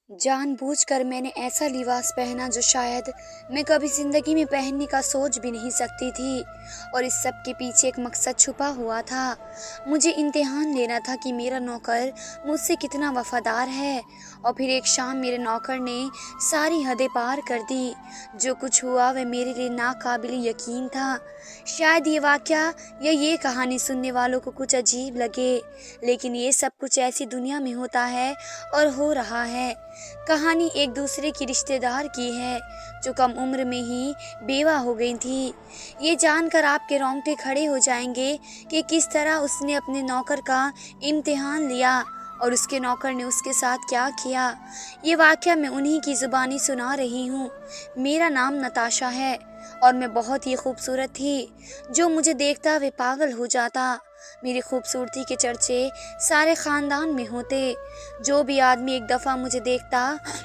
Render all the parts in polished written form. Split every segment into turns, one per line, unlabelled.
जानबूझकर मैंने ऐसा लिबास पहना जो शायद मैं कभी जिंदगी में पहनने का सोच भी नहीं सकती थी। और इस सब के पीछे एक मकसद छुपा हुआ था। मुझे इम्तिहान लेना था कि मेरा नौकर मुझसे कितना वफादार है। और फिर एक शाम मेरे नौकर ने सारी हदें पार कर दी। जो कुछ हुआ वह मेरे लिए नाकाबिल यकीन था। शायद ये वाक़या या ये कहानी सुनने वालों को कुछ अजीब लगे, लेकिन ये सब कुछ ऐसी दुनिया में होता है और हो रहा है। कहानी एक दूसरे की रिश्तेदार की है जो कम उम्र में ही बेवा हो गई थी। ये जानकर आपके रोंगटे खड़े हो जाएंगे कि किस तरह उसने अपने नौकर का इम्तिहान लिया और उसके नौकर ने उसके साथ क्या किया। ये वाक़या मैं उन्हीं की ज़ुबानी सुना रही हूँ। मेरा नाम नताशा है और मैं बहुत ही खूबसूरत थी। जो मुझे देखता वे पागल हो जाता। मेरी खूबसूरती के चर्चे सारे ख़ानदान में होते। जो भी आदमी एक दफ़ा मुझे देखता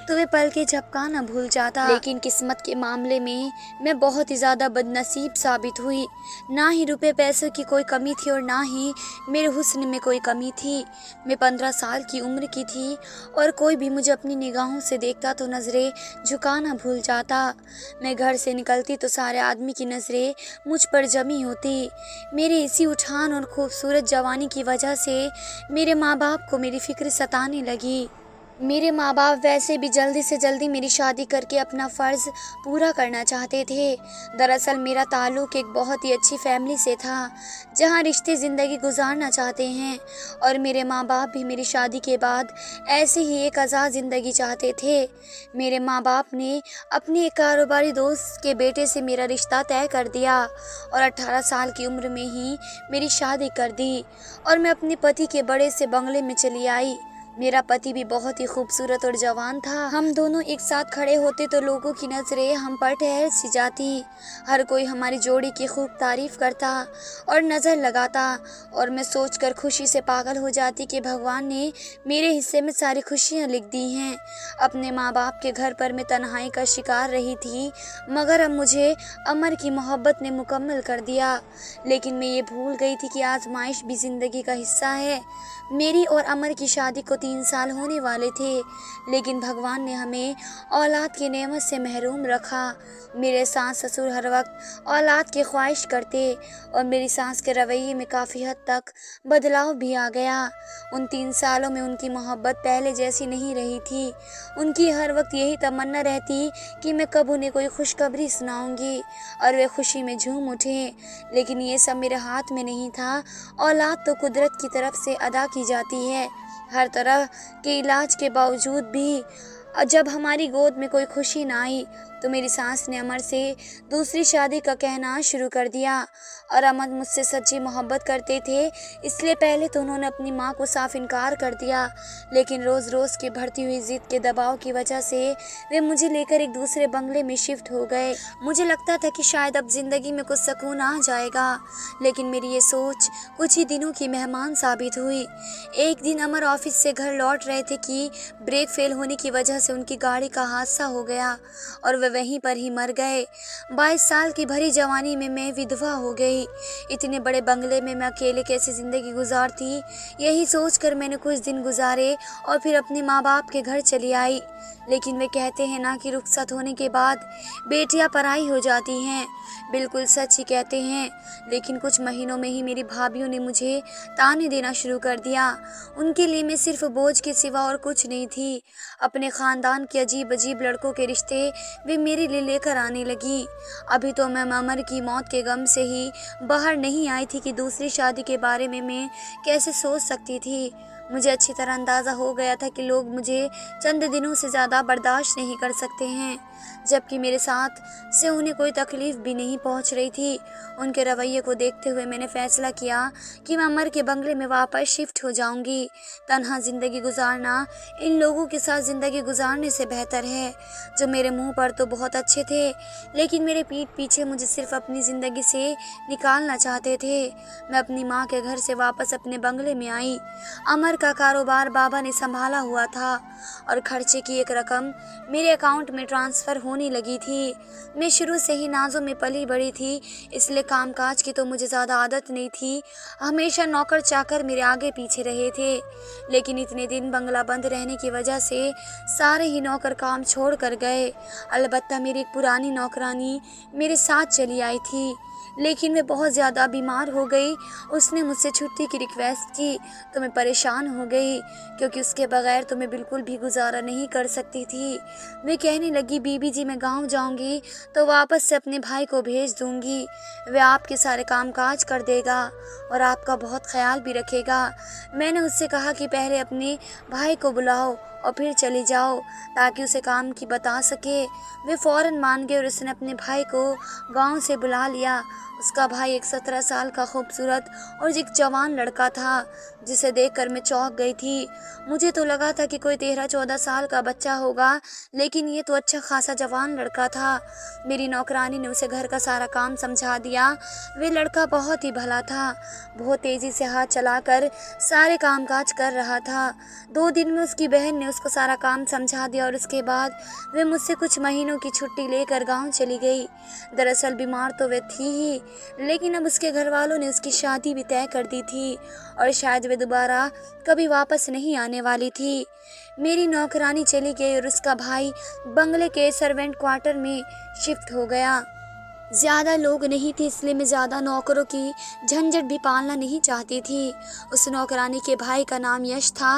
तो वे पलकें झपकाना भूल जाता। लेकिन किस्मत के मामले में मैं बहुत ही ज़्यादा बदनसीब साबित हुई। ना ही रुपए पैसों की कोई कमी थी और ना ही मेरे हुस्न में कोई कमी थी। मैं 15 साल की उम्र की थी और कोई भी मुझे अपनी निगाहों से देखता तो नज़रें झुकाना भूल जाता। मैं घर से निकलती तो सारे आदमी की नज़रें मुझ पर जमी होती। मेरे इसी उठान और खूबसूरत जवानी की वजह से मेरे माँ बाप को मेरी फ़िक्र सताने लगी। मेरे माँ बाप वैसे भी जल्दी से जल्दी मेरी शादी करके अपना फ़र्ज़ पूरा करना चाहते थे। दरअसल मेरा ताल्लुक़ एक बहुत ही अच्छी फैमिली से था जहाँ रिश्ते ज़िंदगी गुजारना चाहते हैं, और मेरे माँ बाप भी मेरी शादी के बाद ऐसे ही एक आज़ाद ज़िंदगी चाहते थे। मेरे माँ बाप ने अपने एक कारोबारी दोस्त के बेटे से मेरा रिश्ता तय कर दिया और 18 साल की उम्र में ही मेरी शादी कर दी और मैं अपने पति के बड़े से बंगले में चली आई। मेरा पति भी बहुत ही खूबसूरत और जवान था। हम दोनों एक साथ खड़े होते तो लोगों की नज़रें हम पर ठहर सी जाती। हर कोई हमारी जोड़ी की खूब तारीफ करता और नज़र लगाता और मैं सोचकर खुशी से पागल हो जाती कि भगवान ने मेरे हिस्से में सारी खुशियाँ लिख दी हैं। अपने माँ बाप के घर पर मैं तन्हाई का शिकार रही थी, मगर अब मुझे अमर की मोहब्बत ने मुकम्मल कर दिया। लेकिन मैं ये भूल गई थी कि आजमाइश भी ज़िंदगी का हिस्सा है। मेरी और अमर की शादी को 3 साल होने वाले थे, लेकिन भगवान ने हमें औलाद की नेमत से महरूम रखा। मेरे सास ससुर हर वक्त औलाद की ख्वाहिश करते और मेरी सास के रवैये में काफ़ी हद तक बदलाव भी आ गया। उन 3 सालों में उनकी मोहब्बत पहले जैसी नहीं रही थी। उनकी हर वक्त यही तमन्ना रहती कि मैं कब उन्हें कोई खुशखबरी सुनाऊंगी और वे खुशी में झूम उठें। लेकिन ये सब मेरे हाथ में नहीं था। औलाद तो कुदरत की तरफ से अदा की जाती है। हर तरह के इलाज के बावजूद भी जब हमारी गोद में कोई खुशी ना आई तो मेरी सास ने अमर से दूसरी शादी का कहना शुरू कर दिया। और अमर मुझसे सच्ची मोहब्बत करते थे, इसलिए पहले तो उन्होंने अपनी माँ को साफ इनकार कर दिया, लेकिन रोज़ रोज़ की बढ़ती हुई ज़िद के दबाव की वजह से वे मुझे लेकर एक दूसरे बंगले में शिफ्ट हो गए। मुझे लगता था कि शायद अब ज़िंदगी में कुछ सुकून आ जाएगा, लेकिन मेरी ये सोच कुछ ही दिनों की मेहमान साबित हुई। एक दिन अमर ऑफिस से घर लौट रहे थे कि ब्रेक फेल होने की वजह से उनकी गाड़ी का हादसा हो गया और वे वहीं पर ही मर गए। 22 साल की भरी जवानी में मैं विधवा हो गई। इतने बड़े बंगले में मैं अकेले कैसे ज़िंदगी गुजारती, यही सोचकर मैंने कुछ दिन गुजारे और फिर अपने माँ बाप के घर चली आई। लेकिन वे कहते हैं ना कि रुखसत होने के बाद बेटियां पराई हो जाती हैं। बिल्कुल सच ही कहते हैं। लेकिन कुछ महीनों में ही मेरी भाभीयों ने मुझे ताने देना शुरू कर दिया। उनके लिए मैं सिर्फ बोझ के सिवा और कुछ नहीं थी। अपने ख़ानदान के अजीब अजीब लड़कों के रिश्ते वे मेरे लिए लेकर आने लगी। अभी तो मैं अमर की मौत के गम से ही बाहर नहीं आई थी कि दूसरी शादी के बारे में मैं कैसे सोच सकती थी। मुझे अच्छी तरह अंदाज़ा हो गया था कि लोग मुझे चंद दिनों से ज़्यादा बर्दाश्त नहीं कर सकते हैं, जबकि मेरे साथ से उन्हें कोई तकलीफ़ भी नहीं पहुंच रही थी। उनके रवैये को देखते हुए मैंने फ़ैसला किया कि मैं अमर के बंगले में वापस शिफ्ट हो जाऊंगी। तन्हा ज़िंदगी गुजारना इन लोगों के साथ ज़िंदगी गुजारने से बेहतर है, जो मेरे मुंह पर तो बहुत अच्छे थे, लेकिन मेरे पीठ पीछे मुझे सिर्फ अपनी ज़िंदगी से निकालना चाहते थे। मैं अपनी माँ के घर से वापस अपने बंगले में आई। अमर का कारोबार बाबा ने संभाला हुआ था और खर्चे की एक रकम मेरे अकाउंट में ट्रांसफ़र होने लगी थी। मैं शुरू से ही नाज़ों में पली बड़ी थी, इसलिए कामकाज की तो मुझे ज़्यादा आदत नहीं थी। हमेशा नौकर चाकर मेरे आगे पीछे रहे थे, लेकिन इतने दिन बंगला बंद रहने की वजह से सारे ही नौकर काम छोड़ कर गए। अलबत्ता मेरी एक पुरानी नौकरानी मेरे साथ चली आई थी, लेकिन मैं बहुत ज़्यादा बीमार हो गई। उसने मुझसे छुट्टी की रिक्वेस्ट की तो मैं परेशान हो गई, क्योंकि उसके बगैर तो मैं बिल्कुल भी गुजारा नहीं कर सकती थी। मैं कहने लगी, बीबी जी मैं गांव जाऊंगी तो वापस से अपने भाई को भेज दूंगी। वह आपके सारे कामकाज कर देगा और आपका बहुत ख्याल भी रखेगा। मैंने उससे कहा कि पहले अपने भाई को बुलाओ और फिर चली जाओ, ताकि उसे काम की बता सके। वे फ़ौरन मान गए और उसने अपने भाई को गांव से बुला लिया। उसका भाई एक 17 साल का खूबसूरत और एक जवान लड़का था, जिसे देखकर मैं चौंक गई थी। मुझे तो लगा था कि कोई 13-14 साल का बच्चा होगा, लेकिन ये तो अच्छा खासा जवान लड़का था। मेरी नौकरानी ने उसे घर का सारा काम समझा दिया। वे लड़का बहुत ही भला था, बहुत तेज़ी से हाथ चलाकर सारे कामकाज कर रहा था। 2 दिन में उसकी बहन ने उसको सारा काम समझा दिया और उसके बाद वे मुझसे कुछ महीनों की छुट्टी लेकर गांव चली गई। दरअसल बीमार तो वे थी ही, लेकिन अब उसके घर वालों ने उसकी शादी भी तय कर दी थी और शायद वे दोबारा कभी वापस नहीं आने वाली थी। मेरी नौकरानी चली गई और उसका भाई बंगले के सर्वेंट क्वार्टर में शिफ्ट हो गया। ज़्यादा लोग नहीं थे, इसलिए मैं ज़्यादा नौकरों की झंझट भी पालना नहीं चाहती थी। उस नौकरानी के भाई का नाम यश था।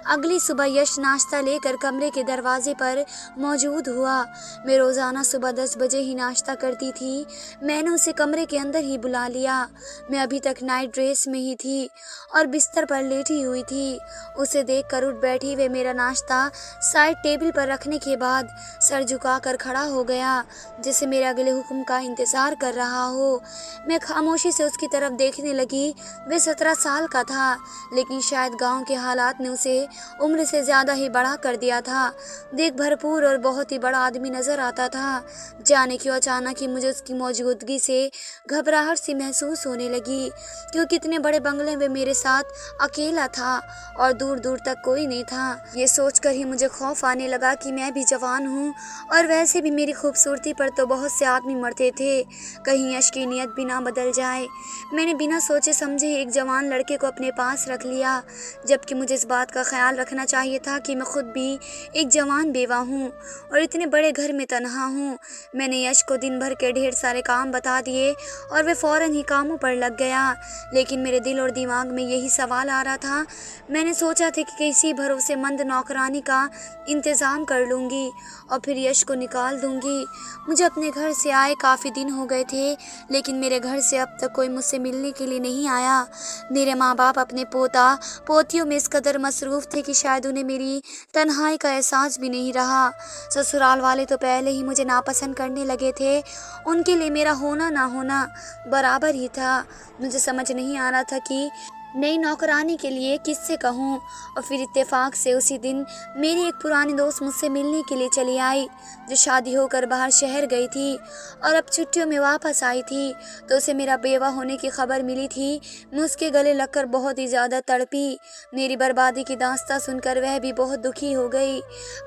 अगली सुबह यश नाश्ता लेकर कमरे के दरवाजे पर मौजूद हुआ। मैं रोज़ाना सुबह 10 बजे ही नाश्ता करती थी। मैंने उसे कमरे के अंदर ही बुला लिया। मैं अभी तक नाइट ड्रेस में ही थी और बिस्तर पर लेटी हुई थी। उसे देख कर उठ बैठी। वे मेरा नाश्ता साइड टेबल पर रखने के बाद सर झुकाकर खड़ा हो गया, जैसे मेरे अगले हुक्म का इंतजार कर रहा हो। मैं खामोशी से उसकी तरफ देखने लगी। वे 17 साल का था, लेकिन शायद गांव के हालात ने उसे उम्र से ज़्यादा ही बड़ा कर दिया था। देख भरपूर और बहुत ही बड़ा आदमी नज़र आता था। जाने क्यों अचानक ही मुझे उसकी मौजूदगी से घबराहट सी महसूस होने लगी, क्योंकि इतने बड़े बंगले में मेरे साथ अकेला था और दूर दूर तक कोई नहीं था। ये सोचकर ही मुझे खौफ आने लगा कि मैं भी जवान हूँ और वैसे भी मेरी खूबसूरती पर तो बहुत से आदमी मरते थे, कहीं यश की नीयत भी ना बदल जाए। मैंने बिना सोचे समझे एक जवान लड़के को अपने पास रख लिया, जबकि मुझे इस बात का ख्याल रखना चाहिए था कि मैं खुद भी एक जवान बेवा हूँ और इतने बड़े घर में तन्हा हूँ। मैंने यश को दिन भर के ढेर सारे काम बता दिए और वे फ़ौरन ही कामों पर लग गया, लेकिन मेरे दिल और दिमाग में यही सवाल आ रहा था। मैंने सोचा था कि किसी भरोसेमंद नौकरानी का इंतज़ाम कर लूँगी और फिर यश को निकाल दूँगी। मुझे अपने घर से आए काफ़ी दिन हो गए थे, लेकिन मेरे घर से अब तक कोई मुझसे मिलने के लिए नहीं आया। मेरे माँ बाप अपने पोता पोतियों में इस कदर मसरूफ़ थे कि शायद उन्हें मेरी तन्हाई का एहसास भी नहीं रहा। ससुराल वाले तो पहले ही मुझे नापसंद करने लगे थे। उनके लिए मेरा होना ना होना बराबर ही था। मुझे समझ नहीं आ रहा था कि नई नौकरानी के लिए किससे कहूँ। और फिर इत्तेफाक से उसी दिन मेरी एक पुरानी दोस्त मुझसे मिलने के लिए चली आई, जो शादी होकर बाहर शहर गई थी और अब छुट्टियों में वापस आई थी। तो उसे मेरा बेवा होने की खबर मिली थी। मैं उसके गले लगकर बहुत ही ज़्यादा तड़पी। मेरी बर्बादी की दास्तां सुनकर वह भी बहुत दुखी हो गई।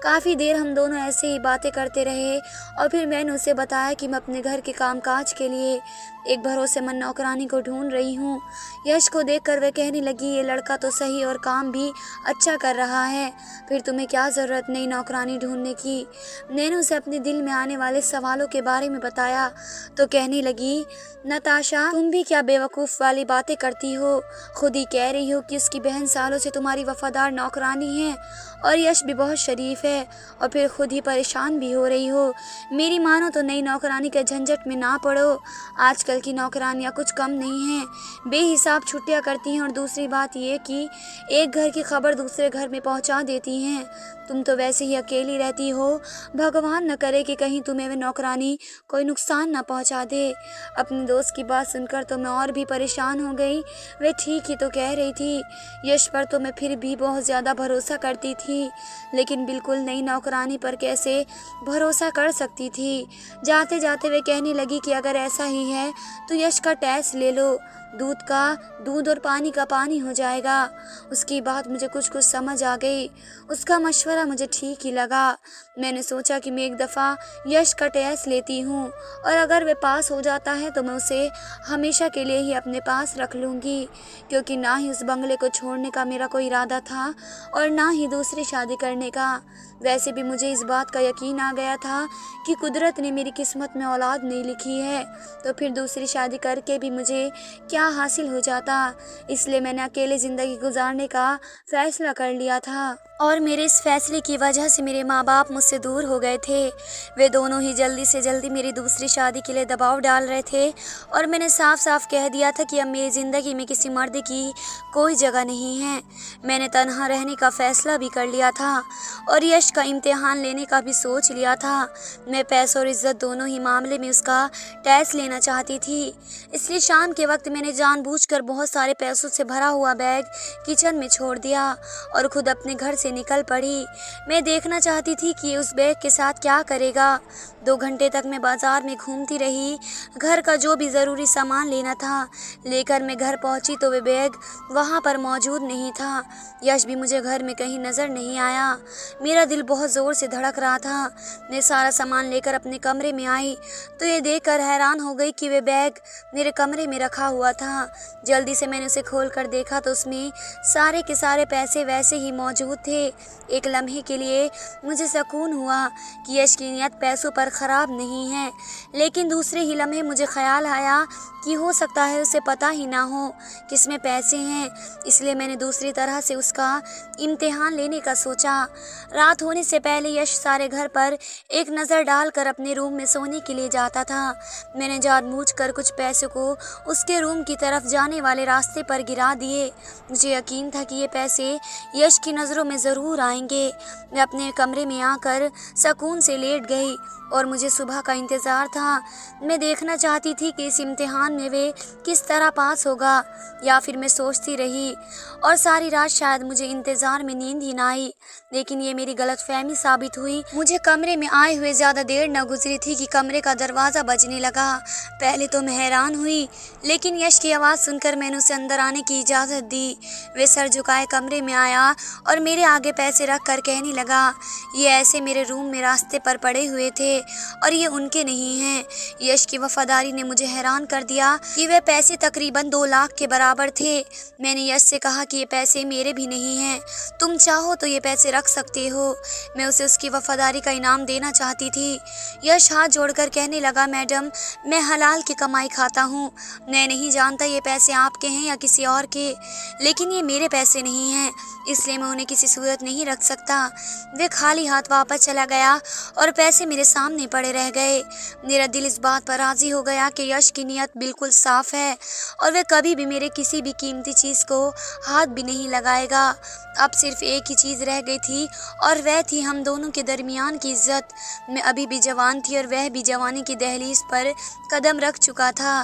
काफ़ी देर हम दोनों ऐसे ही बातें करते रहे और फिर मैंने उसे बताया कि मैं अपने घर के कामकाज के लिए एक भरोसेमंद नौकरानी को ढूंढ रही हूँ। यश को देखकर वह कहने लगी, ये लड़का तो सही और काम भी अच्छा कर रहा है, फिर तुम्हें क्या ज़रूरत नई नौकरानी ढूंढने की। मैंने उसे अपने दिल में आने वाले सवालों के बारे में बताया तो कहने लगी, नताशा तुम भी क्या बेवकूफ़ वाली बातें करती हो। खुद ही कह रही हो कि उसकी बहन सालों से तुम्हारी वफादार नौकरानी है और यश भी बहुत शरीफ है, और फिर खुद ही परेशान भी हो रही हो। मेरी मानो तो नई नौकरानी के झंझट में ना पड़ो। आजकल की नौकरानियाँ कुछ कम नहीं हैं, बेहिसाब छुट्टियाँ करती हैं और दूसरी बात ये कि एक घर की खबर दूसरे घर में पहुँचा देती हैं। तुम तो वैसे ही अकेली रहती हो। भगवान न करे कि कहीं तुम्हें वह नौकरानी कोई नुकसान न पहुँचा दे। अपनी दोस्त की बात सुनकर तो मैं और भी परेशान हो गई। वे ठीक ही तो कह रही थी। यश पर तो मैं फिर भी बहुत ज़्यादा भरोसा करती थी, लेकिन बिल्कुल नई नौकरानी पर कैसे भरोसा कर सकती थी। जाते जाते वे कहने लगी कि अगर ऐसा ही है तो यश का टेस्ट ले लो। दूध का दूध और पानी का पानी हो जाएगा। उसकी बात मुझे कुछ कुछ समझ आ गई। उसका मशवरा मुझे ठीक ही लगा। मैंने सोचा कि मैं एक दफ़ा यश का टेस्ट लेती हूँ और अगर वह पास हो जाता है तो मैं उसे हमेशा के लिए ही अपने पास रख लूँगी, क्योंकि ना ही उस बंगले को छोड़ने का मेरा कोई इरादा था और ना ही दूसरी शादी करने का। वैसे भी मुझे इस बात का यकीन आ गया था कि कुदरत ने मेरी किस्मत में औलाद नहीं लिखी है, तो फिर दूसरी शादी करके भी मुझे क्या हासिल हो जाता। इसलिए मैंने अकेले ज़िंदगी गुजारने का फ़ैसला कर लिया था और मेरे इस फैसले की वजह से मेरे माँ बाप मुझसे दूर हो गए थे। वे दोनों ही जल्दी से जल्दी मेरी दूसरी शादी के लिए दबाव डाल रहे थे और मैंने साफ साफ कह दिया था कि अब मेरी ज़िंदगी में किसी मर्द की कोई जगह नहीं है। मैंने तन्हा रहने का फ़ैसला भी कर लिया था और यश का इम्तिहान लेने का भी सोच लिया था। मैं पैसों और इज़्ज़त दोनों ही मामले में उसका टेस्ट लेना चाहती थी। इसलिए शाम के वक्त मैंने जानबूझकर बहुत सारे पैसों से भरा हुआ बैग किचन में छोड़ दिया और खुद अपने घर से निकल पड़ी। मैं देखना चाहती थी कि उस बैग के साथ क्या करेगा। 2 घंटे तक मैं बाजार में घूमती रही। घर का जो भी ज़रूरी सामान लेना था लेकर मैं घर पहुंची तो वे बैग वहां पर मौजूद नहीं था। यश भी मुझे घर में कहीं नज़र नहीं आया। मेरा दिल बहुत ज़ोर से धड़क रहा था। मैं सारा सामान लेकर अपने कमरे में आई तो ये देखकर हैरान हो गई कि वे बैग मेरे कमरे में रखा हुआ था। जल्दी से मैंने उसे खोल कर देखा तो उसमें सारे के सारे पैसे वैसे ही मौजूद थे। एक लम्हे के लिए मुझे सुकून हुआ कि यश की नीयत पैसों पर ख़राब नहीं है, लेकिन दूसरे ही लम्हे मुझे ख्याल आया कि हो सकता है उसे पता ही ना हो किसमें पैसे हैं। इसलिए मैंने दूसरी तरह से उसका इम्तिहान लेने का सोचा। रात होने से पहले यश सारे घर पर एक नज़र डालकर अपने रूम में सोने के लिए जाता था। मैंने जानबूझकर कुछ पैसों को उसके रूम की तरफ जाने वाले रास्ते पर गिरा दिए। मुझे यकीन था कि ये पैसे यश की नज़रों में ज़रूर आएंगे। मैं अपने कमरे में आकर सुकून से लेट गई और मुझे सुबह का इंतज़ार था। मैं देखना चाहती थी कि इस इम्तिहान में वे किस तरह पास होगा। या फिर मैं सोचती रही और सारी रात शायद मुझे इंतज़ार में नींद ही ना आई, लेकिन ये मेरी गलतफहमी साबित हुई। मुझे कमरे में आए हुए ज़्यादा देर न गुजरी थी कि कमरे का दरवाज़ा बजने लगा। पहले तो मैं हैरान हुई, लेकिन यश की आवाज़ सुनकर मैंने उसे अंदर आने की इजाज़त दी। वे सर झुकाए कमरे में आया और मेरे आगे पैसे रख कर कहने लगा, ये ऐसे मेरे रूम में रास्ते पर पड़े हुए थे और ये उनके नहीं हैं। यश की वफादारी ने मुझे हैरान कर दिया कि वे पैसे तकरीबन 2 लाख के बराबर थे। मैंने यश से कहा कि ये पैसे मेरे भी नहीं हैं, तुम चाहो तो ये पैसे रख सकते हो। मैं उसे उसकी वफादारी का इनाम देना चाहती थी। यश हाथ जोड़कर कहने लगा, मैडम मैं हलाल की कमाई खाता हूँ। मैं नहीं जानता ये पैसे आपके हैं या किसी और के, लेकिन ये मेरे पैसे नहीं हैं, इसलिए मैं उन्हें किसी सूरत नहीं रख सकता। वे खाली हाथ वापस चला गया और पैसे मेरे सामने पड़े रह गए। मेरा दिल इस बात पर राज़ी हो गया कि यश की नीयत बिल्कुल साफ़ है और वह कभी भी मेरे किसी भी कीमती चीज़ को हाथ भी नहीं लगाएगा। अब सिर्फ एक ही चीज़ रह गई थी और वह थी हम दोनों के दरमियान की इज्जत। मैं अभी भी जवान थी और वह भी जवानी की दहलीज पर कदम रख चुका था।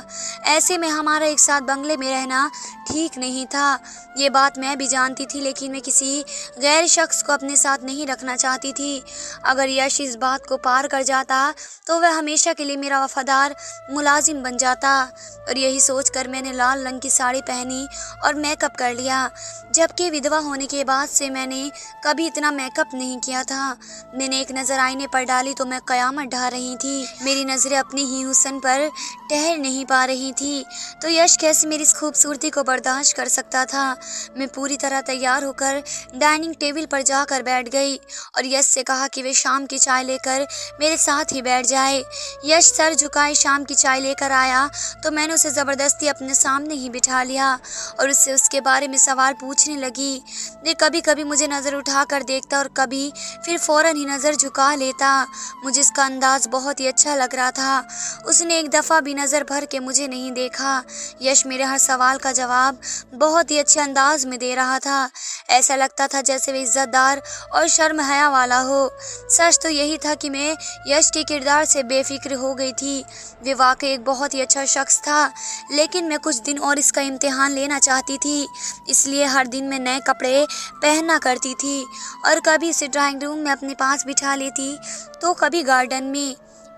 ऐसे में हमारा एक साथ बंगले में रहना ठीक नहीं था। ये बात मैं भी जानती थी, लेकिन मैं किसी गैर शख्स को अपने साथ नहीं रखना चाहती थी। अगर यश इस बात को पार कर जाता तो वह हमेशा के लिए मेरा वफादार मुलाजिम बन जाता। और यही सोचकर मैंने लाल रंग की साड़ी पहनी और मेकअप कर लिया, जबकि विधवा होने के बाद से मैंने कभी इतना मेकअप नहीं किया था। मैंने एक नज़र आईने पर डाली तो मैं क़यामत ढा रही थी। मेरी नज़रें अपने ही हुस्न पर ठहर नहीं पा रही थी, तो यश कैसे मेरी इस खूबसूरती को बर्दाश्त कर सकता था। मैं पूरी तरह तैयार होकर डाइनिंग टेबल पर जाकर बैठ गई और यश से कहा कि वे शाम की चाय लेकर मेरे साथ ही बैठ जाए। यश सर झुकाए शाम की चाय लेकर आया तो मैंने उसे ज़बरदस्ती अपने सामने ही बिठा लिया और उससे उसके बारे में सवाल पूछने लगी। वे कभी कभी मुझे नज़र उठाकर देखता और कभी फिर फ़ौरन ही नज़र झुका लेता। मुझे इसका अंदाज़ बहुत ही अच्छा लग रहा था। उसने एक दफ़ा भी नज़र भर के मुझे नहीं देखा। यश मेरे हर सवाल का जवाब बहुत ही अच्छे अंदाज में दे रहा था। ऐसा लगता था जैसे वे इज़्ज़तदार और शर्म हया वाला हो। सच तो यही था कि मैं यश के किरदार से बेफिक्र हो गई थी। वे वाकई एक बहुत ही अच्छा शख्स था, लेकिन मैं कुछ दिन और इसका इम्तिहान लेना चाहती थी। इसलिए हर दिन मैं नए कपड़े पहना करती थी और कभी इसे ड्राइंग रूम में अपने पास बिठा लेती तो कभी गार्डन में।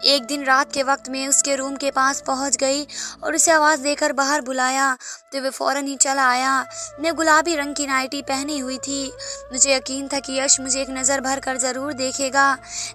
एक दिन रात के वक्त मैं उसके रूम के पास पहुंच गई और उसे आवाज़ देकर बाहर बुलाया तो वह फ़ौरन ही चला आया। मैं गुलाबी रंग की नाइटी पहनी हुई थी। मुझे यकीन था कि यश मुझे एक नज़र भर कर ज़रूर देखेगा,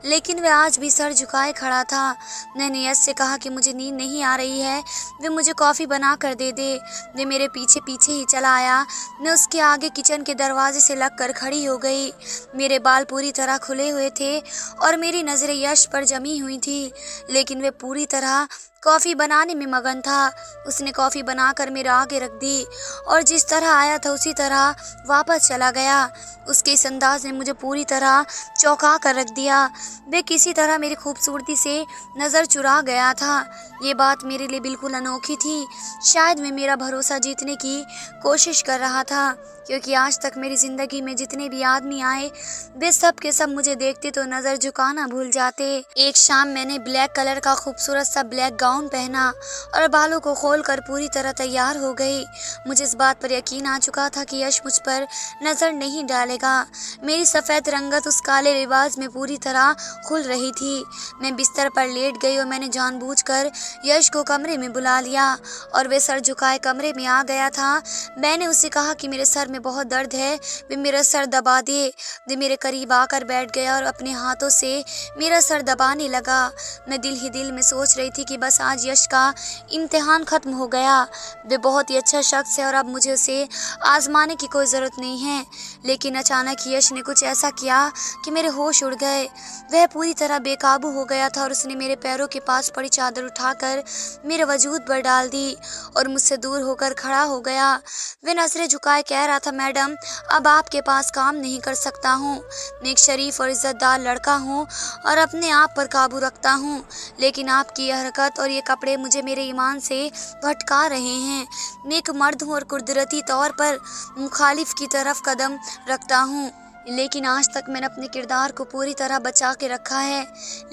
लेकिन वह आज भी सर झुकाए खड़ा था। मैंने यश से कहा कि मुझे नींद नहीं आ रही है, वे मुझे कॉफ़ी बना कर दे दे। वे मेरे पीछे पीछे ही चला आया। मैं उसके आगे किचन के दरवाजे से लग कर खड़ी हो गई। मेरे बाल पूरी तरह खुले हुए थे और मेरी नज़रें यश पर जमी हुई थी, लेकिन वे पूरी तरह कॉफ़ी बनाने में मगन था। उसने कॉफ़ी बनाकर मेरे आगे रख दी और जिस तरह आया था उसी तरह वापस चला गया। उसके इस अंदाज ने मुझे पूरी तरह चौंका कर रख दिया। वे किसी तरह मेरी खूबसूरती से नज़र चुरा गया था। ये बात मेरे लिए बिल्कुल अनोखी थी। शायद मैं मेरा भरोसा जीतने की कोशिश कर रहा था, क्योंकि आज तक मेरी ज़िंदगी में जितने भी आदमी आए वे सब के सब मुझे देखते तो नज़र झुकाना भूल जाते। एक शाम मैंने ब्लैक कलर का खूबसूरत सा ब्लैक गाउन पहना और बालों को खोलकर पूरी तरह तैयार हो गई। मुझे इस बात पर यकीन आ चुका था कि यश मुझ पर नज़र नहीं डालेगा। मेरी सफ़ेद रंगत उस काले लिबास में पूरी तरह खुल रही थी। मैं बिस्तर पर लेट गई और मैंने जानबूझकर यश को कमरे में बुला लिया और वे सर झुकाए कमरे में आ गया था। मैंने उससे कहा कि मेरे सर में बहुत दर्द है, वे मेरा सर दबा दे। वे मेरे करीब आकर बैठ गया और अपने हाथों से मेरा सर दबाने लगा। मैं दिल ही दिल में सोच रही थी कि बस आज यश का इम्तिहान ख़त्म हो गया। वे बहुत ही अच्छा शख्स है और अब मुझे उसे आजमाने की कोई ज़रूरत नहीं है। लेकिन अचानक यश ने कुछ ऐसा किया कि मेरे होश उड़ गए। वह पूरी तरह बेकाबू हो गया था और उसने मेरे पैरों के पास पड़ी चादर उठाकर मेरे वजूद पर डाल दी और मुझसे दूर होकर खड़ा हो गया। वह नजरें झुकाए कह रहा था, मैडम अब आपके पास काम नहीं कर सकता हूँ। मैं एक शरीफ और इज्जतदार लड़का हूँ और अपने आप पर काबू रखता हूँ, लेकिन आपकी यह हरकत और ये कपड़े मुझे मेरे ईमान से भटका रहे हैं। मैं एक मर्द हूँ और कुदरती तौर पर मुखालिफ की तरफ कदम रखता हूँ, लेकिन आज तक मैंने अपने किरदार को पूरी तरह बचा के रखा है।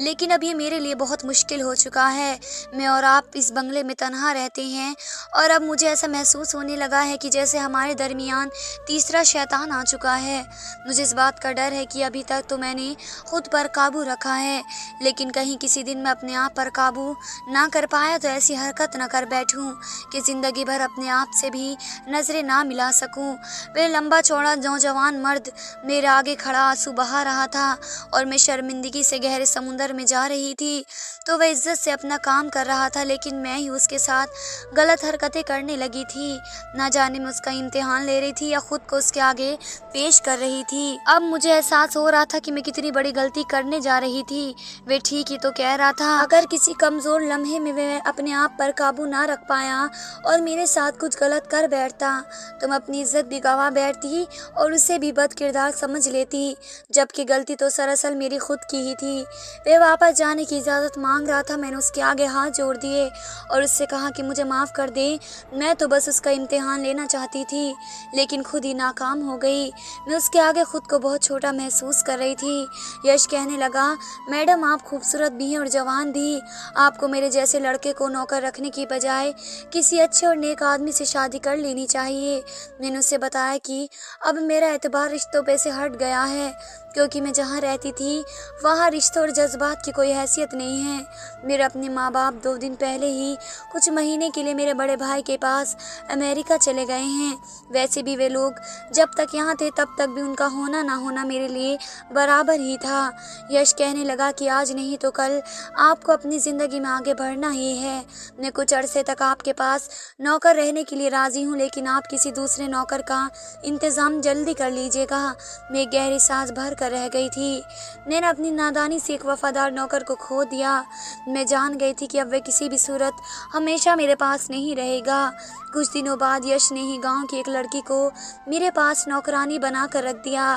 लेकिन अब ये मेरे लिए बहुत मुश्किल हो चुका है। मैं और आप इस बंगले में तन्हा रहते हैं और अब मुझे ऐसा महसूस होने लगा है कि जैसे हमारे दरमियान तीसरा शैतान आ चुका है। मुझे इस बात का डर है कि अभी तक तो मैंने खुद पर काबू रखा है, लेकिन कहीं किसी दिन मैं अपने आप पर काबू ना कर पाया तो ऐसी हरकत न कर बैठूं कि ज़िंदगी भर अपने आप से भी नज़रें ना मिला सकूं। वह लंबा चौड़ा नौजवान मर्द मेरे आगे खड़ा आंसू बहा रहा था और मैं शर्मिंदगी से गहरे समुंदर में जा रही थी। तो वह इज्जत से अपना काम कर रहा था, लेकिन मैं ही उसके साथ गलत हरकतें करने लगी थी। ना जाने मैं उसका इम्तिहान ले रही थी या खुद को उसके आगे पेश कर रही थी। अब मुझे एहसास हो रहा था कि मैं कितनी बड़ी गलती करने जा रही थी। वे ठीक ही तो कह रहा था, अगर किसी कमज़ोर लम्हे में वह अपने आप पर काबू ना रख पाया और मेरे साथ कुछ गलत कर बैठता तो मैं अपनी इज्जत भी गंवा बैठती और उसे भी बद किरदार समझ लेती, जबकि गलती तो सरासर मेरी खुद की ही थी। वह वापस जाने की इजाज़त मांग रहा था। मैंने उसके आगे हाथ जोड़ दिए और उससे कहा कि मुझे माफ़ कर दे, मैं तो बस उसका इम्तिहान लेना चाहती थी, लेकिन खुद ही नाकाम हो गई। मैं उसके आगे खुद को बहुत छोटा महसूस कर रही थी। यश कहने लगा, मैडम आप खूबसूरत भी हैं और जवान भी। आपको मेरे जैसे लड़के को नौकर रखने की बजाय किसी अच्छे और नेक आदमी से शादी कर लेनी चाहिए। मैंने उससे बताया कि अब मेरा एतबार रिश्तों पे से हट गया है, क्योंकि मैं जहाँ रहती थी वहाँ रिश्तों और जज्बात की कोई हैसियत नहीं है। मेरे अपने माँ बाप 2 दिन पहले ही कुछ महीने के लिए मेरे बड़े भाई के पास अमेरिका चले गए हैं। वैसे भी वे लोग जब तक यहाँ थे तब तक भी उनका होना ना होना मेरे लिए बराबर ही था। यश कहने लगा कि आज नहीं तो कल आपको अपनी ज़िंदगी में आगे बढ़ना ही है। मैं कुछ अरसे तक आपके पास नौकर रहने के लिए राज़ी हूँ, लेकिन आप किसी दूसरे नौकर का इंतज़ाम जल्दी कर लीजिएगा। मैं गहरी सांस भर कर रह गई थी। मैंने अपनी नादानी से एक वफादार नौकर को खो दिया। मैं जान गई थी कि अब वह किसी भी सूरत हमेशा मेरे पास नहीं रहेगा। कुछ दिनों बाद यश ने ही गांव की एक लड़की को मेरे पास नौकरानी बना कर रख दिया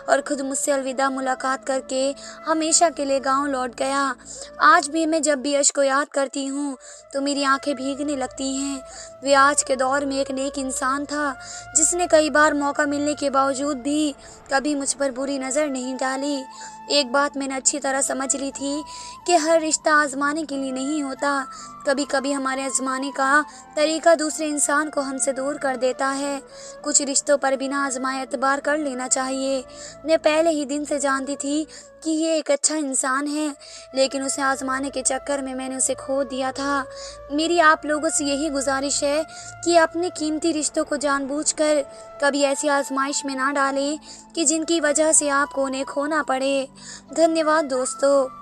और खुद मुझसे अलविदा मुलाकात करके हमेशा के लिए गांव लौट गया। आज भी मैं जब भी यश को याद करती हूँ तो मेरी आंखें भीगने लगती हैं। वे आज के दौर में एक नेक इंसान था, जिसने कई बार मौका मिलने के बावजूद भी कभी मुझ पर बुरी नज़र नहीं डाली। एक बात मैंने अच्छी तरह समझ ली थी कि हर रिश्ता आजमाने आजमाने के लिए नहीं होता। कभी कभी हमारे आजमाने का तरीका दूसरे इंसान को हमसे दूर कर देता है। कुछ रिश्तों पर बिना आजमाए एतबार कर लेना चाहिए। मैं पहले ही दिन से जानती थी कि ये एक अच्छा इंसान है, लेकिन उसे आजमाने के चक्कर में मैंने उसे खो दिया था। मेरी आप लोगों से यही गुजारिश है कि अपने कीमती रिश्तों को जानबूझकर कभी ऐसी आजमाइश में ना डालें कि जिनकी वजह से आपको उन्हें खोना पड़े। धन्यवाद दोस्तों।